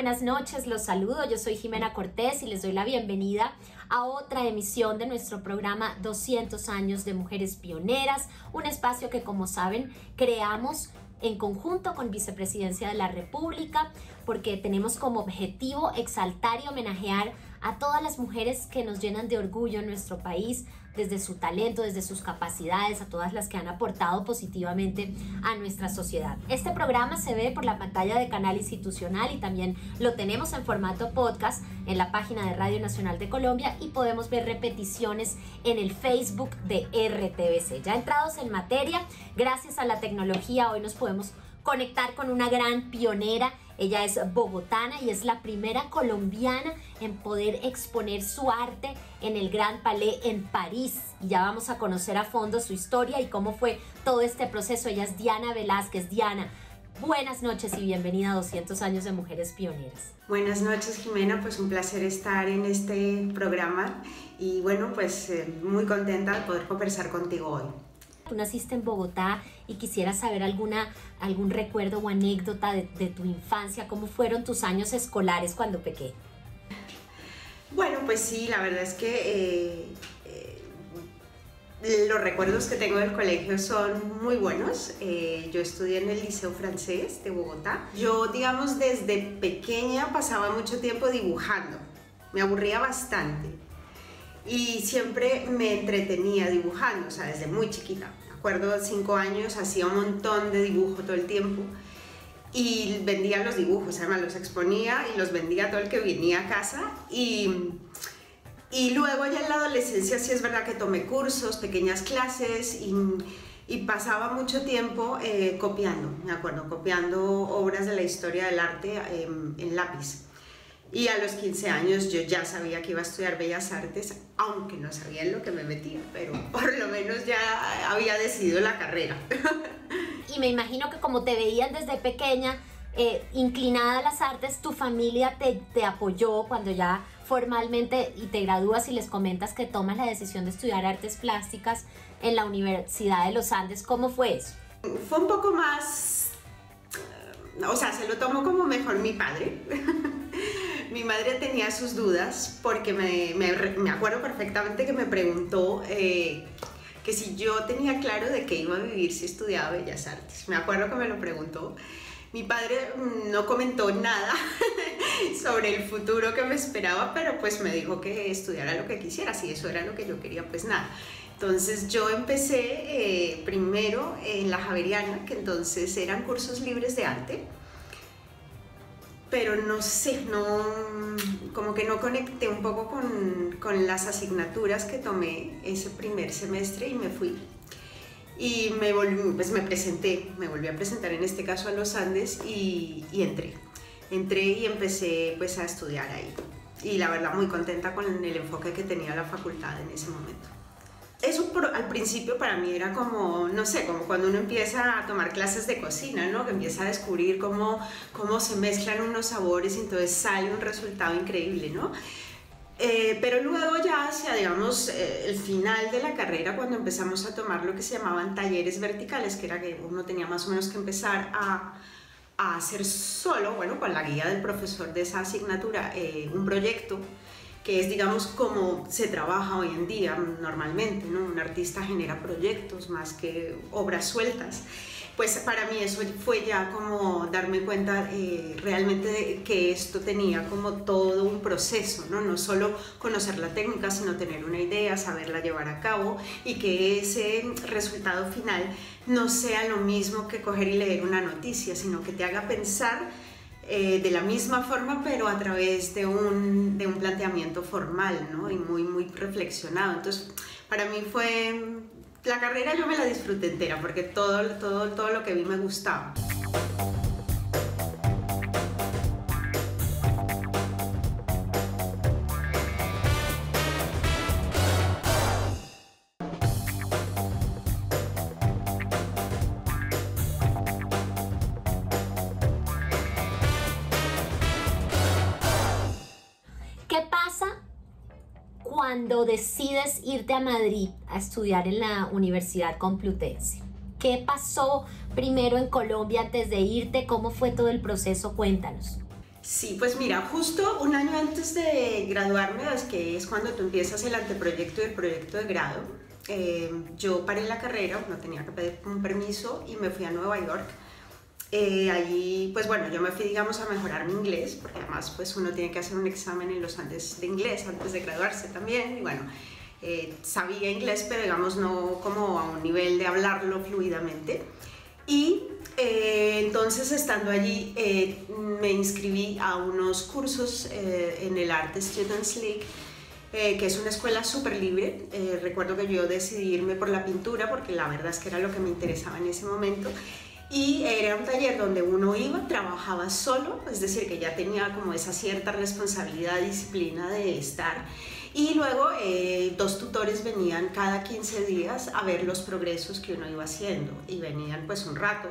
buenas noches, los saludo, yo soy Jimena Cortés y les doy la bienvenida a otra emisión de nuestro programa 200 años de mujeres pioneras, un espacio que, como saben, creamos en conjunto con Vicepresidencia de la República, porque tenemos como objetivo exaltar y homenajear a todas las mujeres que nos llenan de orgullo en nuestro país, desde su talento, desde sus capacidades, a todas las que han aportado positivamente a nuestra sociedad. Este programa se ve por la pantalla de Canal Institucional y también lo tenemos en formato podcast en la página de Radio Nacional de Colombia y podemos ver repeticiones en el Facebook de RTVC. Ya entrados en materia, gracias a la tecnología hoy nos podemos conectar con una gran pionera. Ella es bogotana y es la primera colombiana en poder exponer su arte en el Grand Palais en París. Y ya vamos a conocer a fondo su historia y cómo fue todo este proceso. Ella es Diana Velázquez. Diana, buenas noches y bienvenida a 200 años de Mujeres Pioneras. Buenas noches, Jimena, pues un placer estar en este programa y bueno, pues muy contenta de poder conversar contigo hoy. Tú naciste en Bogotá y quisiera saber algún recuerdo o anécdota de tu infancia. ¿Cómo fueron tus años escolares cuando pequeña? Bueno, pues sí, la verdad es que los recuerdos que tengo del colegio son muy buenos. Yo estudié en el Liceo Francés de Bogotá. Yo, digamos, desde pequeña pasaba mucho tiempo dibujando. Me aburría bastante. Y siempre me entretenía dibujando, o sea, desde muy chiquita. Me acuerdo, 5 años, hacía un montón de dibujo todo el tiempo y vendía los dibujos, además los exponía y los vendía a todo el que venía a casa. Y luego ya en la adolescencia sí es verdad que tomé cursos, pequeñas clases y pasaba mucho tiempo copiando, me acuerdo, copiando obras de la historia del arte en lápiz. Y a los 15 años yo ya sabía que iba a estudiar Bellas Artes, aunque no sabía en lo que me metía, pero por lo menos ya había decidido la carrera. Y me imagino que como te veían desde pequeña, inclinada a las artes, tu familia te apoyó cuando ya formalmente y te gradúas y les comentas que tomas la decisión de estudiar artes plásticas en la Universidad de los Andes. ¿Cómo fue eso? Fue un poco más, o sea, se lo tomó como mejor mi padre. Mi madre tenía sus dudas porque me acuerdo perfectamente que me preguntó que si yo tenía claro de qué iba a vivir si estudiaba Bellas Artes. Me acuerdo que me lo preguntó. Mi padre no comentó nada sobre el futuro que me esperaba, pero pues me dijo que estudiara lo que quisiera. Si eso era lo que yo quería, pues nada. Entonces yo empecé primero en la Javeriana, que entonces eran cursos libres de arte. Pero no sé, como que no conecté un poco con las asignaturas que tomé ese primer semestre y me fui. Y me volví a presentar en este caso a los Andes y entré y empecé pues a estudiar ahí. Y la verdad muy contenta con el enfoque que tenía la facultad en ese momento. Eso al principio para mí era como, no sé, como cuando uno empieza a tomar clases de cocina, ¿no? Que empieza a descubrir cómo se mezclan unos sabores y entonces sale un resultado increíble, ¿no? Pero luego ya hacia, digamos, el final de la carrera, cuando empezamos a tomar lo que se llamaban talleres verticales, que era que uno tenía más o menos que empezar a hacer solo, bueno, con la guía del profesor de esa asignatura, un proyecto, que es, digamos, como se trabaja hoy en día normalmente, ¿no? Un artista genera proyectos más que obras sueltas. Pues para mí eso fue ya como darme cuenta realmente de que esto tenía como todo un proceso, ¿no? No solo conocer la técnica, sino tener una idea, saberla llevar a cabo y que ese resultado final no sea lo mismo que coger y leer una noticia, sino que te haga pensar de la misma forma, pero a través de un planteamiento formal, ¿no? Y muy reflexionado. Entonces, para mí fue... La carrera yo me la disfruté entera, porque todo lo que vi me gustaba. ¿Qué pasa cuando decides irte a Madrid a estudiar en la Universidad Complutense? ¿Qué pasó primero en Colombia antes de irte? ¿Cómo fue todo el proceso? Cuéntanos. Sí, pues mira, justo un año antes de graduarme, que es cuando tú empiezas el anteproyecto y el proyecto de grado, yo paré la carrera, no tenía que pedir un permiso y me fui a Nueva York. Allí, pues bueno, yo me fui, digamos, a mejorar mi inglés, porque además pues uno tiene que hacer un examen en los Andes de inglés antes de graduarse también, y bueno, sabía inglés, pero digamos no como a un nivel de hablarlo fluidamente. Y entonces estando allí me inscribí a unos cursos en el Art Students League, que es una escuela súper libre. Recuerdo que yo decidí irme por la pintura porque la verdad es que era lo que me interesaba en ese momento. Y era un taller donde uno iba, trabajaba solo, es decir, que ya tenía como esa cierta responsabilidad, disciplina de estar. Y luego 2 tutores venían cada 15 días a ver los progresos que uno iba haciendo y venían pues un rato.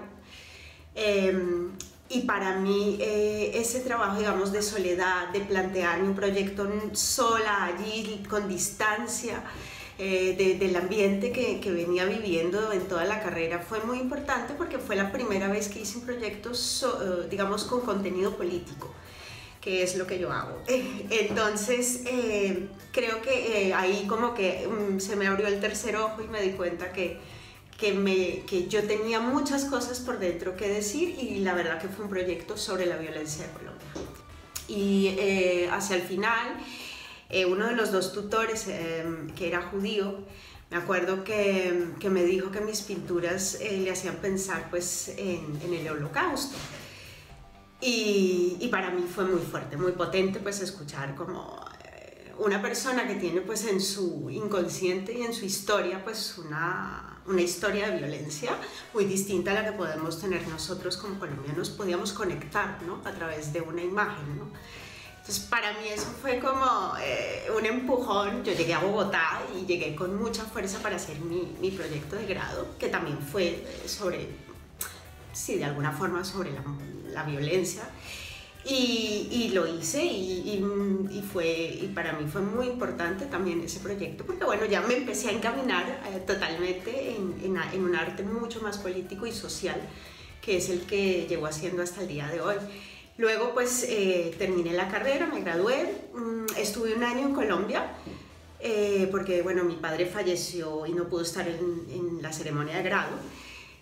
Y para mí ese trabajo, digamos, de soledad, de plantearme un proyecto sola allí, con distancia, del ambiente que venía viviendo en toda la carrera, fue muy importante porque fue la primera vez que hice un proyecto, digamos, con contenido político, que es lo que yo hago. Entonces, creo que ahí como que se me abrió el tercer ojo y me di cuenta que yo tenía muchas cosas por dentro que decir, y la verdad que fue un proyecto sobre la violencia de Colombia. Y hacia el final, uno de los 2 tutores, que era judío, me acuerdo que me dijo que mis pinturas le hacían pensar pues, en el Holocausto. Y para mí fue muy fuerte, muy potente pues, escuchar como una persona que tiene pues, en su inconsciente y en su historia pues, una historia de violencia muy distinta a la que podemos tener nosotros como colombianos. Podíamos conectar, ¿no?, a través de una imagen, ¿no? Entonces, para mí eso fue como un empujón. Yo llegué a Bogotá y llegué con mucha fuerza para hacer mi proyecto de grado, que también fue sobre, sí, de alguna forma sobre la violencia. Y lo hice y para mí fue muy importante también ese proyecto, porque bueno, ya me empecé a encaminar totalmente en un arte mucho más político y social, que es el que llevo haciendo hasta el día de hoy. Luego pues terminé la carrera, me gradué, estuve un año en Colombia, porque bueno, mi padre falleció y no pudo estar en la ceremonia de grado.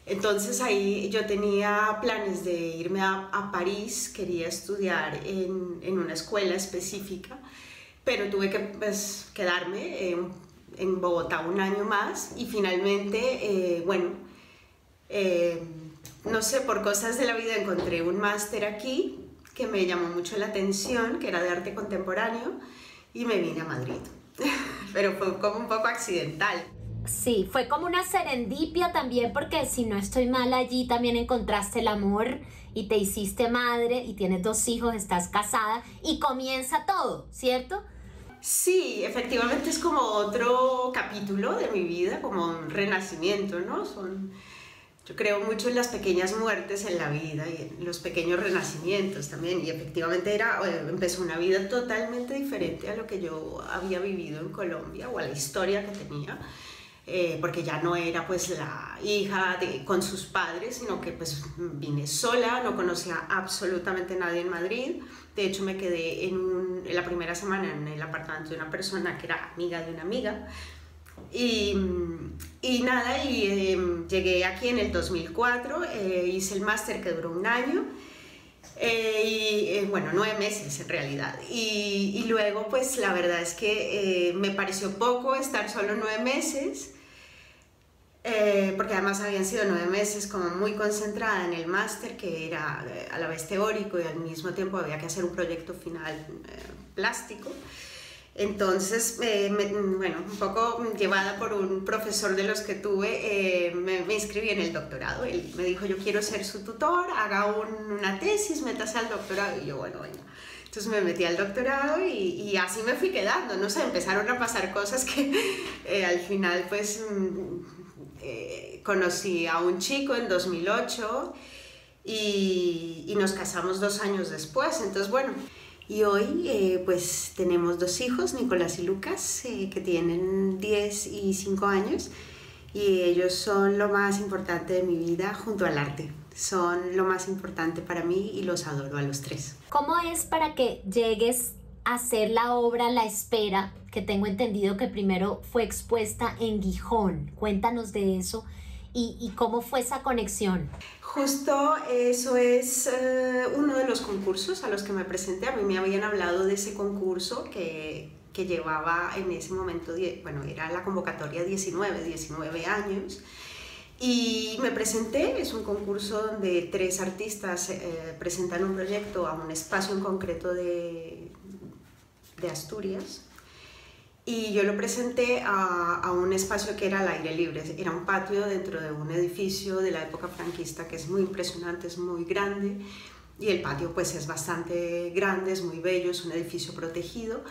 Entonces ahí yo tenía planes de irme a París, quería estudiar en una escuela específica, pero tuve que pues, quedarme en Bogotá un año más y finalmente, no sé, por cosas de la vida encontré un máster aquí que me llamó mucho la atención, que era de arte contemporáneo, y me vine a Madrid. Pero fue como un poco accidental. Sí, fue como una serendipia también, porque si no estoy mal, allí también encontraste el amor y te hiciste madre y tienes 2 hijos, estás casada y comienza todo, ¿cierto? Sí, efectivamente es como otro capítulo de mi vida, como un renacimiento, ¿no? Yo creo mucho en las pequeñas muertes en la vida y en los pequeños renacimientos también, y efectivamente empezó una vida totalmente diferente a lo que yo había vivido en Colombia o a la historia que tenía. Porque ya no era pues la hija con sus padres, sino que pues vine sola, no conocía absolutamente a nadie en Madrid. De hecho me quedé en la primera semana en el apartamento de una persona que era amiga de una amiga. Y llegué aquí en el 2004, hice el máster que duró un año. Bueno, 9 meses en realidad, y luego pues la verdad es que me pareció poco estar solo 9 meses, porque además habían sido 9 meses como muy concentrada en el máster, que era a la vez teórico y al mismo tiempo había que hacer un proyecto final plástico. Entonces, bueno, un poco llevada por un profesor de los que tuve, me inscribí en el doctorado. Él me dijo, yo quiero ser su tutor, haga una tesis, métase al doctorado. Y yo, bueno, venga. Entonces me metí al doctorado y así me fui quedando, no sé, empezaron a pasar cosas que al final pues conocí a un chico en 2008 y nos casamos 2 años después. Entonces, bueno. Y hoy pues tenemos 2 hijos, Nicolás y Lucas, que tienen 10 y 5 años, y ellos son lo más importante de mi vida junto al arte. son lo más importante para mí y los adoro a los tres. ¿Cómo es para que llegues a hacer la obra La Espera, que tengo entendido que primero fue expuesta en Gijón? Cuéntanos de eso y cómo fue esa conexión. Justo eso es uno de los concursos a los que me presenté. A mí me habían hablado de ese concurso que llevaba en ese momento, bueno, era la convocatoria 19 años. Y me presenté, es un concurso donde 3 artistas presentan un proyecto a un espacio en concreto de Asturias. Y yo lo presenté a un espacio que era al aire libre, era un patio dentro de un edificio de la época franquista que es muy impresionante, es muy grande. Y el patio pues es bastante grande, es muy bello, es un edificio protegido.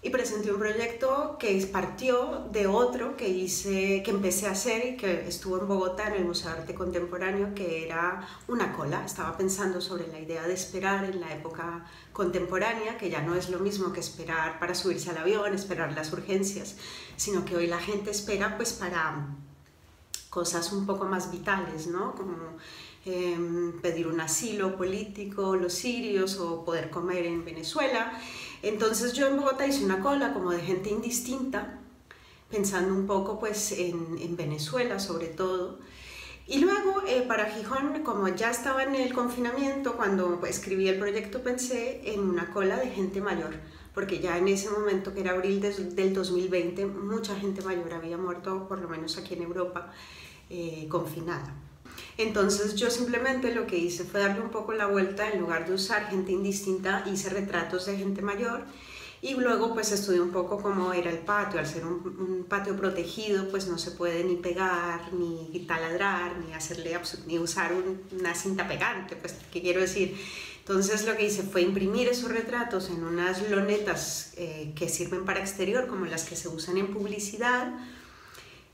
Y presenté un proyecto que partió de otro que empecé a hacer y que estuvo en Bogotá, en el Museo de Arte Contemporáneo, que era una cola. Estaba pensando sobre la idea de esperar en la época contemporánea, que ya no es lo mismo que esperar para subirse al avión, esperar las urgencias, sino que hoy la gente espera pues para cosas un poco más vitales, ¿no? Como pedir un asilo político, los sirios, o poder comer en Venezuela. Entonces yo en Bogotá hice una cola como de gente indistinta, pensando un poco pues en Venezuela sobre todo. Y luego para Gijón, como ya estaba en el confinamiento, cuando escribí el proyecto pensé en una cola de gente mayor, porque ya en ese momento, que era abril del 2020, mucha gente mayor había muerto, por lo menos aquí en Europa, confinada. Entonces yo simplemente lo que hice fue darle un poco la vuelta. En lugar de usar gente indistinta, hice retratos de gente mayor, y luego pues estudié un poco cómo era el patio. Al ser un patio protegido pues no se puede ni pegar, ni taladrar, ni usar una cinta pegante, pues, ¿qué quiero decir? Entonces lo que hice fue imprimir esos retratos en unas lonetas que sirven para exterior, como las que se usan en publicidad,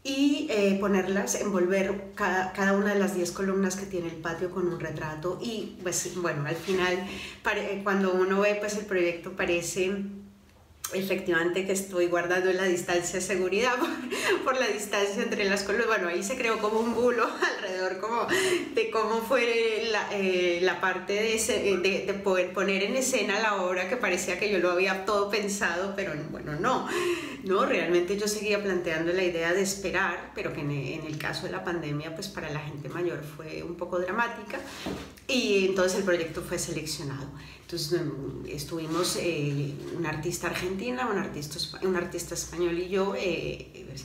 y ponerlas, envolver cada una de las 10 columnas que tiene el patio con un retrato. Y pues bueno, al final cuando uno ve pues el proyecto, parece efectivamente que estoy guardando la distancia de seguridad por la distancia entre las columnas. Bueno, ahí se creó como un bulo alrededor de cómo fue la parte de poder poner en escena la obra, que parecía que yo lo había todo pensado, pero bueno, no, realmente yo seguía planteando la idea de esperar, pero que en el caso de la pandemia pues para la gente mayor fue un poco dramática, y entonces el proyecto fue seleccionado. Entonces estuvimos una artista argentina, un artista español y yo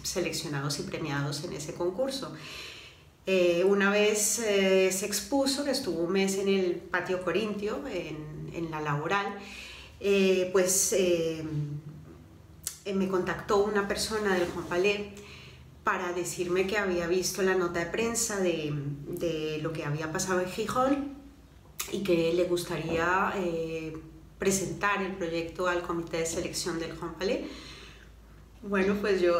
seleccionados y premiados en ese concurso. Una vez se expuso, que estuvo un mes en el Patio Corintio, en la Laboral, me contactó una persona del Juan Palais para decirme que había visto la nota de prensa de lo que había pasado en Gijón y que le gustaría presentar el proyecto al comité de selección del Juan Palais. Bueno, pues yo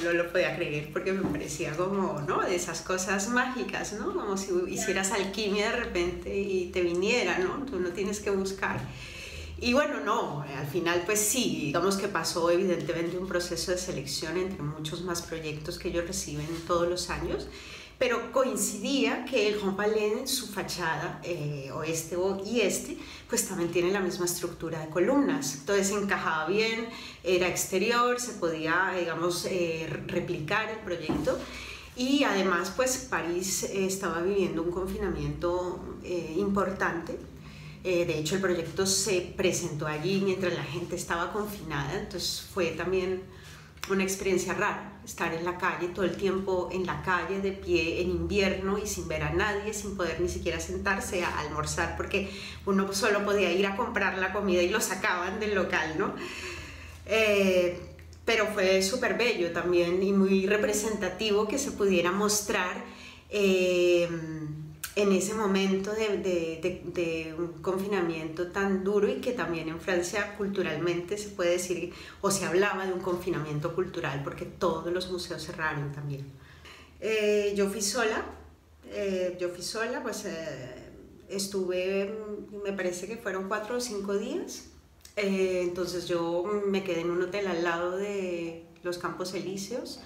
no lo podía creer, porque me parecía como, ¿no?, de esas cosas mágicas, ¿no? Como si hicieras alquimia de repente y te viniera, ¿no? Tú no tienes que buscar. Y bueno, no, al final pues sí, digamos que pasó evidentemente un proceso de selección entre muchos más proyectos que ellos reciben todos los años, pero coincidía que el Juan Palais, en su fachada, oeste y este, pues también tiene la misma estructura de columnas. Entonces encajaba bien, era exterior, se podía, digamos, replicar el proyecto. Y además, pues París estaba viviendo un confinamiento importante. De hecho, el proyecto se presentó allí mientras la gente estaba confinada, entonces fue también una experiencia rara, estar en la calle, todo el tiempo en la calle, de pie en invierno y sin ver a nadie, sin poder ni siquiera sentarse a almorzar, porque uno solo podía ir a comprar la comida y lo sacaban del local, ¿no? Pero fue súper bello también y muy representativo que se pudiera mostrar en ese momento de un confinamiento tan duro, y que también en Francia culturalmente se puede decir, o se hablaba de un confinamiento cultural, porque todos los museos cerraron también. Yo fui sola, pues estuve, me parece que fueron 4 o 5 días, entonces yo me quedé en un hotel al lado de los Campos Elíseos,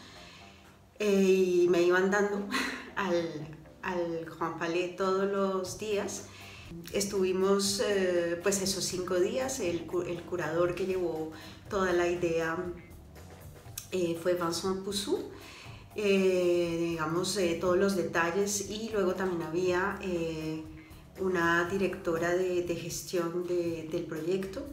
y me iba andando al Grand Palais todos los días. Estuvimos pues esos 5 días, el curador que llevó toda la idea fue Vincent Poussou, digamos todos los detalles, y luego también había una directora de gestión del proyecto.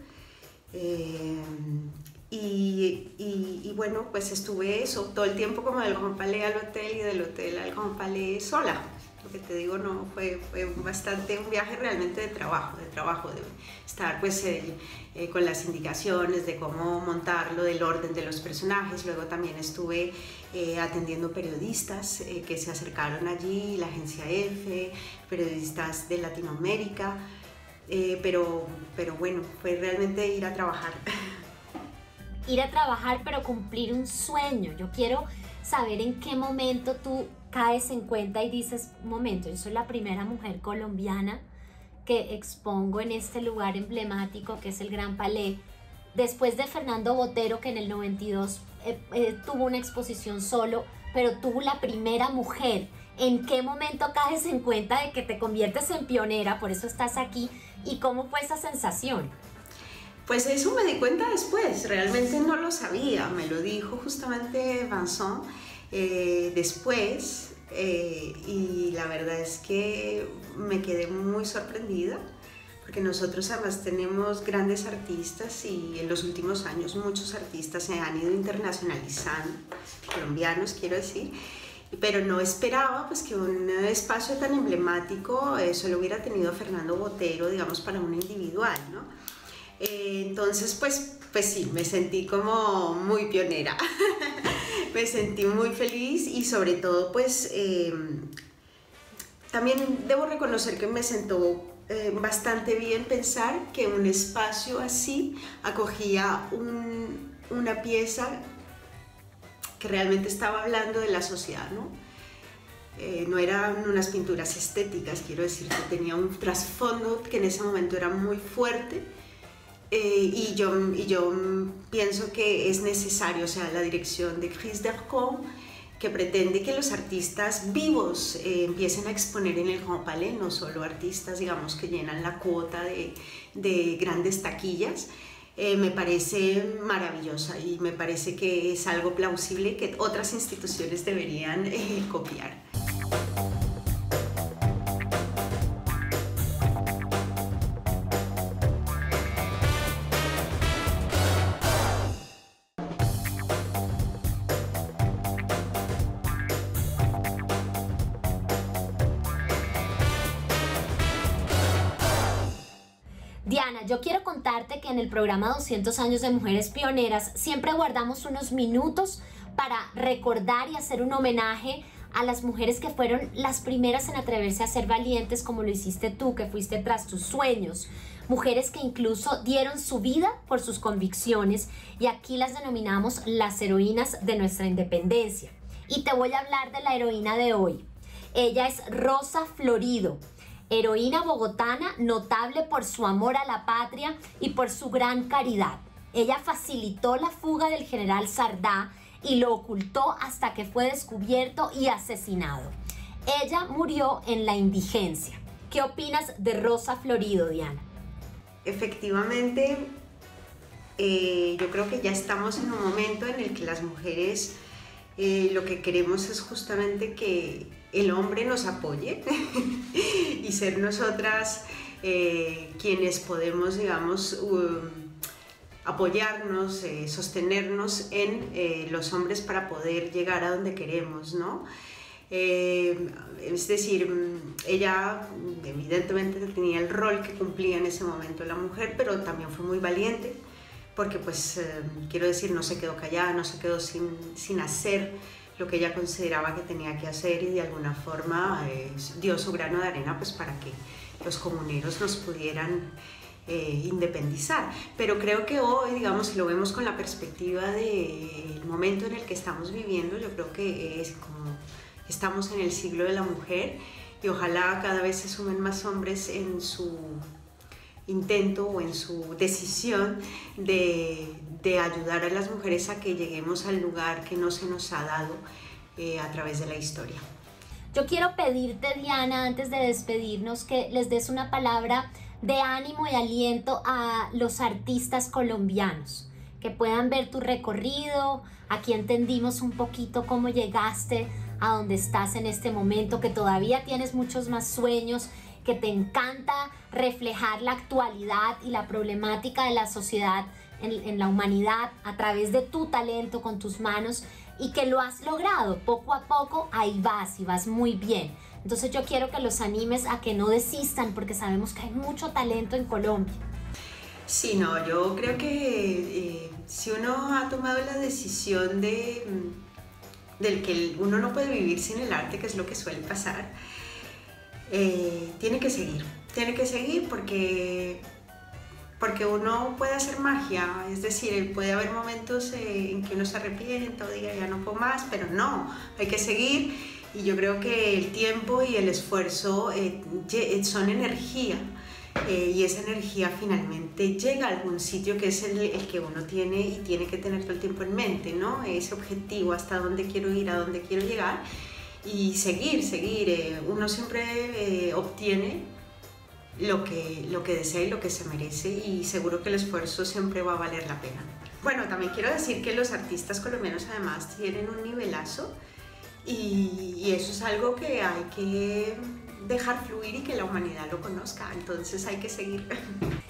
Y bueno, pues estuve eso, todo el tiempo como del Grand Palais al hotel y del hotel al Grand Palais sola. Lo que te digo, no, fue bastante un viaje realmente de trabajo, de estar pues con las indicaciones de cómo montarlo, del orden de los personajes. Luego también estuve atendiendo periodistas que se acercaron allí, la agencia EFE, periodistas de Latinoamérica, pero bueno, fue realmente ir a trabajar. Ir a trabajar, pero cumplir un sueño. Yo quiero saber en qué momento tú caes en cuenta y dices, un momento, yo soy la primera mujer colombiana que expongo en este lugar emblemático que es el Grand Palais, después de Fernando Botero, que en el 92 tuvo una exposición solo, pero tuvo la primera mujer. ¿En qué momento caes en cuenta de que te conviertes en pionera, por eso estás aquí, y cómo fue esa sensación? Pues eso me di cuenta después, realmente no lo sabía, me lo dijo justamente Vincent después, y la verdad es que me quedé muy sorprendida, porque nosotros además tenemos grandes artistas y en los últimos años muchos artistas se han ido internacionalizando, colombianos quiero decir, pero no esperaba pues que un espacio tan emblemático solo hubiera tenido Fernando Botero, digamos, para un individual, ¿no? Entonces pues sí, me sentí como muy pionera, me sentí muy feliz, y sobre todo pues también debo reconocer que me sentó bastante bien pensar que un espacio así acogía una pieza que realmente estaba hablando de la sociedad, ¿no? No eran unas pinturas estéticas, quiero decir, que tenía un trasfondo que en ese momento era muy fuerte. Y yo pienso que es necesario, o sea, la dirección de Chris Dercon, que pretende que los artistas vivos empiecen a exponer en el Grand Palais, no solo artistas, digamos, que llenan la cuota de grandes taquillas, me parece maravillosa, y me parece que es algo plausible que otras instituciones deberían copiar. Diana, yo quiero contarte que en el programa 200 años de Mujeres Pioneras siempre guardamos unos minutos para recordar y hacer un homenaje a las mujeres que fueron las primeras en atreverse a ser valientes, como lo hiciste tú, que fuiste tras tus sueños. Mujeres que incluso dieron su vida por sus convicciones, y aquí las denominamos las heroínas de nuestra independencia. Y te voy a hablar de la heroína de hoy. Ella es Rosa Florido, heroína bogotana notable por su amor a la patria y por su gran caridad. Ella facilitó la fuga del general Sardá y lo ocultó hasta que fue descubierto y asesinado. Ella murió en la indigencia. ¿Qué opinas de Rosa Florido, Diana? Efectivamente, yo creo que ya estamos en un momento en el que las mujeres lo que queremos es justamente que el hombre nos apoye y ser nosotras quienes podemos, digamos, apoyarnos, sostenernos en los hombres para poder llegar a donde queremos, ¿no? Es decir, ella evidentemente tenía el rol que cumplía en ese momento la mujer, pero también fue muy valiente, porque pues quiero decir, no se quedó callada, no se quedó sin hacer lo que ella consideraba que tenía que hacer, y de alguna forma dio su grano de arena pues para que los comuneros nos pudieran independizar. Pero creo que hoy, digamos, si lo vemos con la perspectiva del momento en el que estamos viviendo, yo creo que es como estamos en el siglo de la mujer, y ojalá cada vez se sumen más hombres en su intento o en su decisión de ayudar a las mujeres a que lleguemos al lugar que no se nos ha dado a través de la historia. Yo quiero pedirte, Diana, antes de despedirnos, que les des una palabra de ánimo y aliento a los artistas colombianos, que puedan ver tu recorrido. Aquí entendimos un poquito cómo llegaste a donde estás en este momento, que todavía tienes muchos más sueños, que te encanta reflejar la actualidad y la problemática de la sociedad en la humanidad a través de tu talento con tus manos, y que lo has logrado poco a poco. Ahí vas y vas muy bien. Entonces yo quiero que los animes a que no desistan, porque sabemos que hay mucho talento en Colombia. Sí, no, yo creo que si uno ha tomado la decisión del que uno no puede vivir sin el arte, que es lo que suele pasar, tiene que seguir porque uno puede hacer magia. Es decir, puede haber momentos en que uno se arrepienta o diga ya no puedo más, pero no, hay que seguir. Y yo creo que el tiempo y el esfuerzo son energía, y esa energía finalmente llega a algún sitio que es el que uno tiene y tiene que tener todo el tiempo en mente, ¿no? Ese objetivo, hasta dónde quiero ir, a dónde quiero llegar, y seguir. Uno siempre obtiene lo que desea y lo que se merece, y seguro que el esfuerzo siempre va a valer la pena. Bueno, también quiero decir que los artistas colombianos además tienen un nivelazo, y eso es algo que hay que dejar fluir y que la humanidad lo conozca, entonces hay que seguir.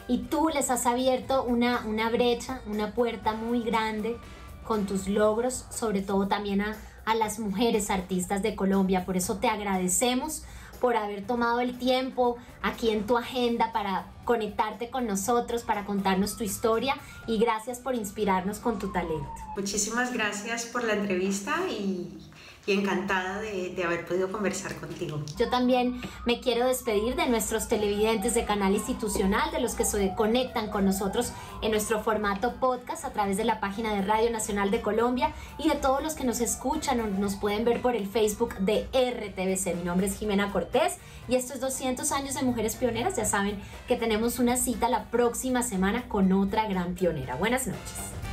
Y tú les has abierto una brecha, una puerta muy grande con tus logros, sobre todo también a las mujeres artistas de Colombia. Por eso te agradecemos por haber tomado el tiempo aquí en tu agenda para conectarte con nosotros, para contarnos tu historia, y gracias por inspirarnos con tu talento. Muchísimas gracias por la entrevista y encantada de haber podido conversar contigo. Yo también me quiero despedir de nuestros televidentes de Canal Institucional, de los que se conectan con nosotros en nuestro formato podcast a través de la página de Radio Nacional de Colombia, y de todos los que nos escuchan o nos pueden ver por el Facebook de RTBC. Mi nombre es Jimena Cortés y esto es 200 años de Mujeres Pioneras. Ya saben que tenemos una cita la próxima semana con otra gran pionera. Buenas noches.